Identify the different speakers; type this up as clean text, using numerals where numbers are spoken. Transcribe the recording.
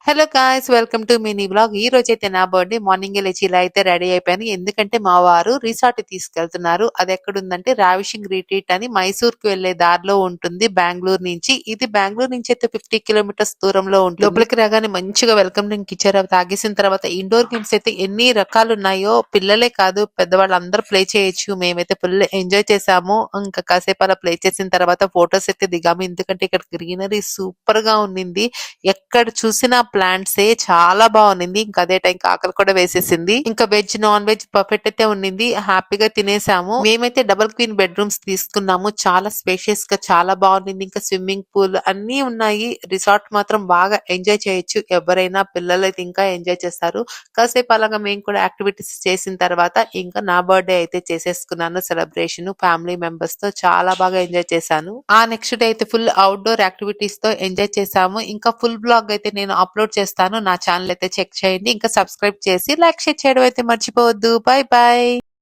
Speaker 1: Hello guys, welcome to mini blog. ఈ రోజైతే నా బర్త్డే. మార్నింగ్ లేచి ఇలా అయితే రెడీ అయిపోయాను. ఎందుకంటే మా వారు రిసార్ట్ తీసుకెళ్తున్నారు. అది ఎక్కడుందంటే రావిషింగ్ రిట్రీట్ అని మైసూర్ కు వెళ్లే దారిలో ఉంటుంది బెంగళూరు నుంచి. ఇది బెంగళూరు నుంచి అయితే 50 కిలోమీటర్స్ దూరంలో ఉంటుంది. లోపలికి రాగానే మంచిగా వెల్కమ్ డ్రింక్ ఇచ్చారు. అవి తాగేసిన తర్వాత ఇండోర్ గేమ్స్ అయితే ఎన్ని రకాలు ఉన్నాయో, పిల్లలే కాదు పెద్దవాళ్ళు అందరూ ప్లే చేయొచ్చు. మేమైతే ఫుల్ ఎంజాయ్ చేసాము. ఇంకా కాసేపు అలా ప్లే చేసిన తర్వాత ఫొటోస్ అయితే దిగాము. ఎందుకంటే ఇక్కడ గ్రీనరీ సూపర్ గా ఉండింది. ఎక్కడ చూసినా ప్లాంట్సే చాలా బాగుంది. ఇంకా అదే టైం ఆకలి కూడా వేసేసింది. ఇంకా వెజ్ నాన్ వెజ్ పర్ఫెక్ట్ అయితే ఉండింది. హ్యాపీగా తినేసాము. మేమైతే డబుల్ క్వీన్ బెడ్రూమ్స్ తీసుకున్నాము. చాలా స్పేషియస్ గా చాలా బాగుంది. ఇంకా స్విమ్మింగ్ పూల్ అన్ని ఉన్నాయి. రిసార్ట్ మాత్రం బాగా ఎంజాయ్ చేయొచ్చు. ఎవరైనా పిల్లలైతే ఇంకా ఎంజాయ్ చేస్తారు. కాసేపు అలాగా మేము కూడా యాక్టివిటీస్ చేసిన తర్వాత ఇంకా నా బర్త్డే అయితే చేసేసుకున్నాను. సెలబ్రేషన్ ఫ్యామిలీ మెంబర్స్ తో చాలా బాగా ఎంజాయ్ చేశాను. ఆ నెక్స్ట్ డే అయితే ఫుల్ అవుట్డోర్ యాక్టివిటీస్ తో ఎంజాయ్ చేసాము. ఇంకా ఫుల్ బ్లాగ్ అయితే నేను అప్లోడ్ చేస్తాను. నా ఛానల్ అయితే చెక్ చేయండి. ఇంకా సబ్స్క్రైబ్ చేసి లైక్ షేర్ చేయడం అయితే మర్చిపోవద్దు. By by.